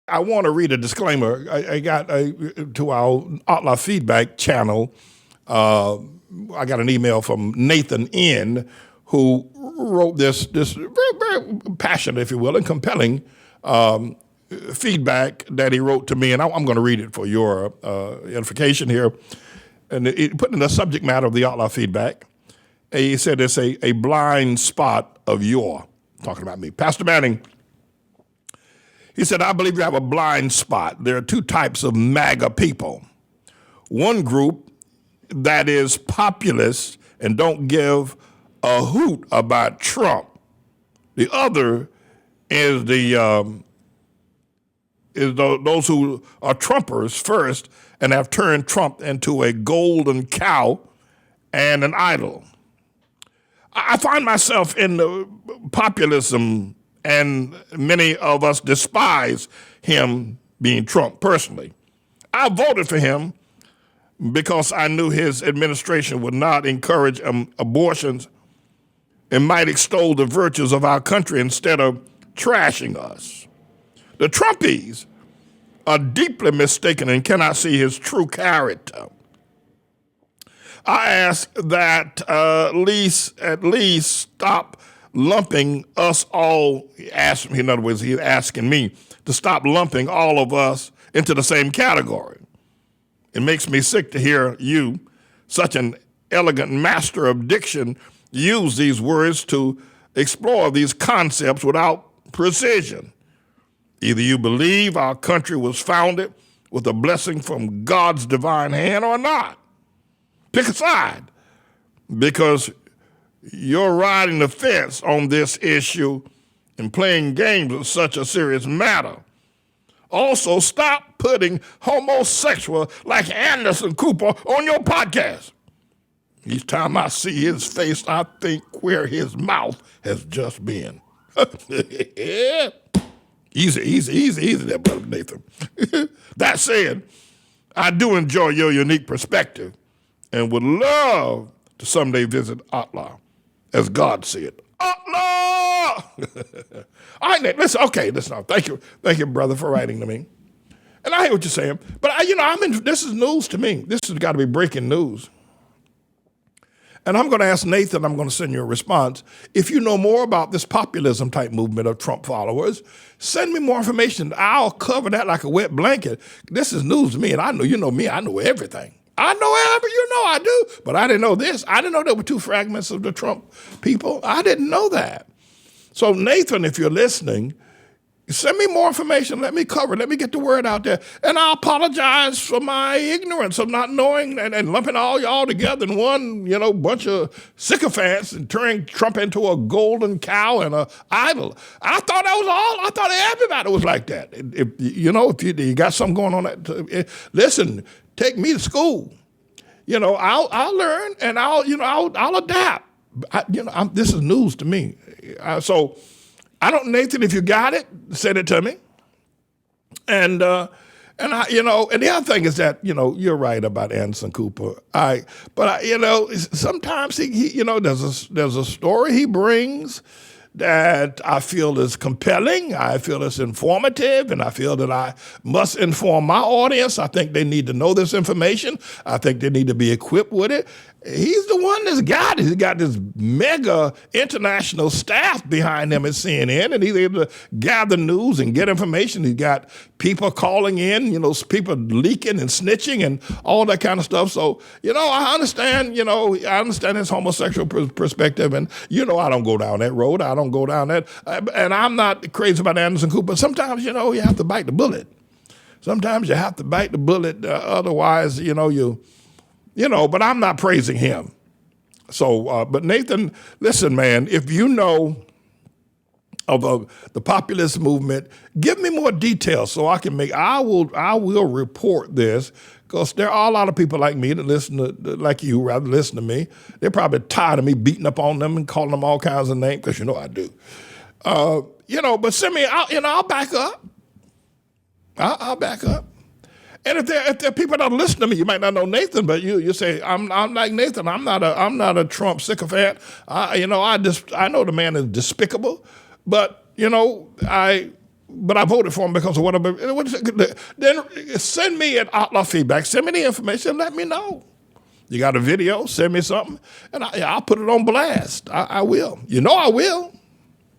I want to read a disclaimer. I got to our ATLAH feedback channel. I got an email from Nathan N., who wrote this very, very passionate, if you will, and compelling feedback that he wrote to me, and I'm going to read it for your edification here. And it put in the subject matter of the ATLAH feedback. He said it's a blind spot of your, talking about me. Pastor Manning, he said, I believe you have a blind spot. There are two types of Maga people. One group that is populist and don't give a hoot about Trump. The other is those who are Trumpers first and have turned Trump into a golden cow and an idol. I find myself in the populism, and many of us despise him, being Trump personally. I voted for him because I knew his administration would not encourage abortions and might extol the virtues of our country instead of trashing us. The Trumpies are deeply mistaken and cannot see his true character. I ask that at least stop lumping us all, in other words, he's asking me to stop lumping all of us into the same category. It makes me sick to hear you, such an elegant master of diction, use these words to explore these concepts without precision. Either you believe our country was founded with a blessing from God's divine hand or not. Pick a side, because you're riding the fence on this issue and playing games with such a serious matter. Also, stop putting homosexual like Anderson Cooper on your podcast. Each time I see his face, I think where his mouth has just been. Easy there, Brother Nathan. That said, I do enjoy your unique perspective and would love to someday visit ATLAH, as God said. ATLAH! All right, listen. Thank you, brother, for writing to me. And I hear what you're saying, but this is news to me. This has got to be breaking news. And I'm going to ask Nathan, I'm going to send you a response. If you know more about this populism type movement of Trump followers, send me more information. I'll cover that like a wet blanket. This is news to me, and I know, you know me, I know everything. I do, but I didn't know this. I didn't know there were two fragments of the Trump people. I didn't know that. So Nathan, if you're listening, send me more information. Let me cover it. Let me get the word out there. And I apologize for my ignorance of not knowing and lumping all y'all together in one, bunch of sycophants and turning Trump into a golden cow and an idol. I thought that was all. I thought everybody was like that. If you got something going on, listen, take me to school. I'll learn and I'll adapt. This is news to me. So I don't, Nathan, if you got it, send it to me. And the other thing is that, you're right about Anderson Cooper. Sometimes he there's a story he brings that I feel is compelling. I feel it's informative, and I feel that I must inform my audience. I think they need to know this information. I think they need to be equipped with it. He's the one that's got it. He's got this mega international staff behind him at CNN, and he's able to gather news and get information. He's got people calling in, people leaking and snitching and all that kind of stuff. So, I understand his homosexual perspective, and, I don't go down that road. I don't go down that. And I'm not crazy about Anderson Cooper. Sometimes, you have to bite the bullet. Sometimes you have to bite the bullet. Otherwise, but I'm not praising him. So, but Nathan, listen, man, if you know of the populist movement, give me more details so I will report this, because there are a lot of people like me that like you, listen to me. They're probably tired of me beating up on them and calling them all kinds of names, because I do. But send me, I'll back up. I'll back up. And if there are people that listen to me, you might not know Nathan, but you say, I'm like Nathan. I'm not a Trump sycophant. I know the man is despicable, but I but I voted for him because of what I've been. Then send me an ATLAH feedback. Send me the information. Let me know. You got a video? Send me something, and I'll put it on blast. I will. I will.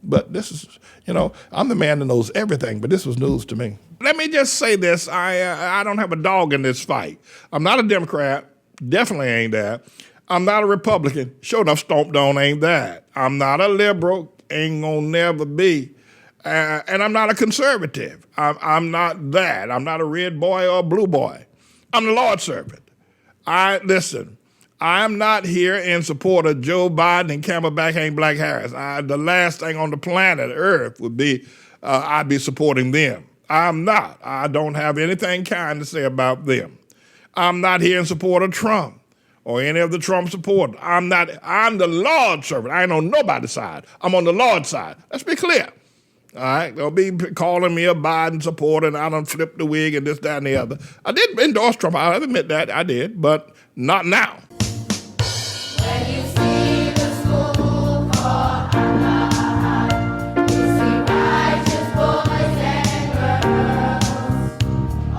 But this is, I'm the man that knows everything, but this was news to me. Let me just say this. I don't have a dog in this fight. I'm not a Democrat. Definitely ain't that. I'm not a Republican. Sure enough, stomped on ain't that. I'm not a liberal. Ain't gonna never be. And I'm not a conservative. I'm not that. I'm not a red boy or a blue boy. I'm the Lord's servant. Listen, I'm not here in support of Joe Biden and Camelback ain't Black Harris. The last thing on the planet Earth would be I'd be supporting them. I'm not. I don't have anything kind to say about them. I'm not here in support of Trump or any of the Trump supporters. I'm the Lord's servant. I ain't on nobody's side. I'm on the Lord's side. Let's be clear. All right, they'll be calling me a Biden supporter and I done flipped the wig and this, that, and the other. I did endorse Trump. I admit that I did, but not now. When you see the school called ATLAH, you see righteous boys and girls,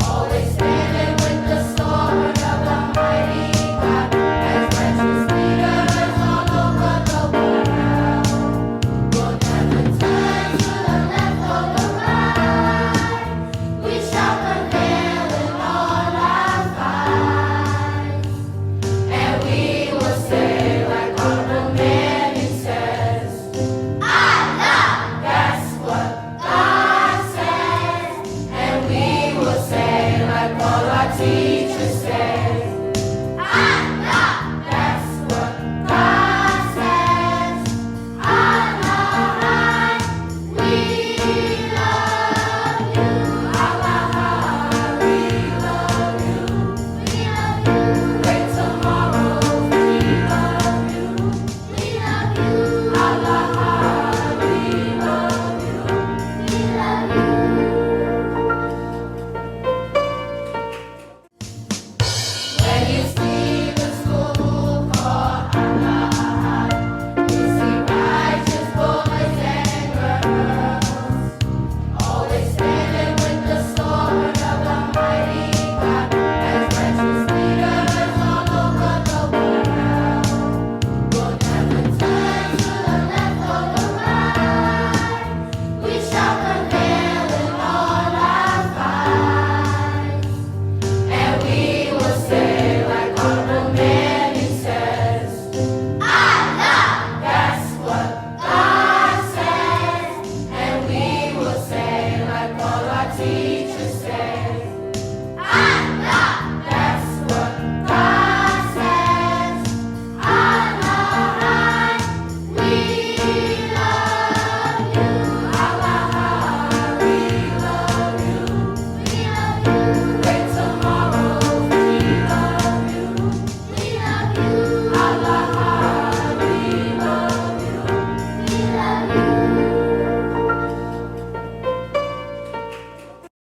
always standing with the sword of the mighty God, as righteous leaders all over the world. We'll never turn to the left or the right. We shall prevail in all our fights, and we will say like Honorable Manny says, ATLAH, that's what God says. And we will say like all our teachers say, ATLAH, that's what God says. ATLAH, we love you. ATLAH, we love you. We love you. Great tomorrow, we love you. We love you. ATLAH, we love you. We love you. When you see the school called ATLAH, you see righteous boys and girls, always standing with the sword of the mighty God, as righteous leaders all over the world. We'll never turn to the left or the right. We shall prevail in all our fights, and we will say like Honorable Manny says, ATLAH, that's what God says. And we will say like all our teachers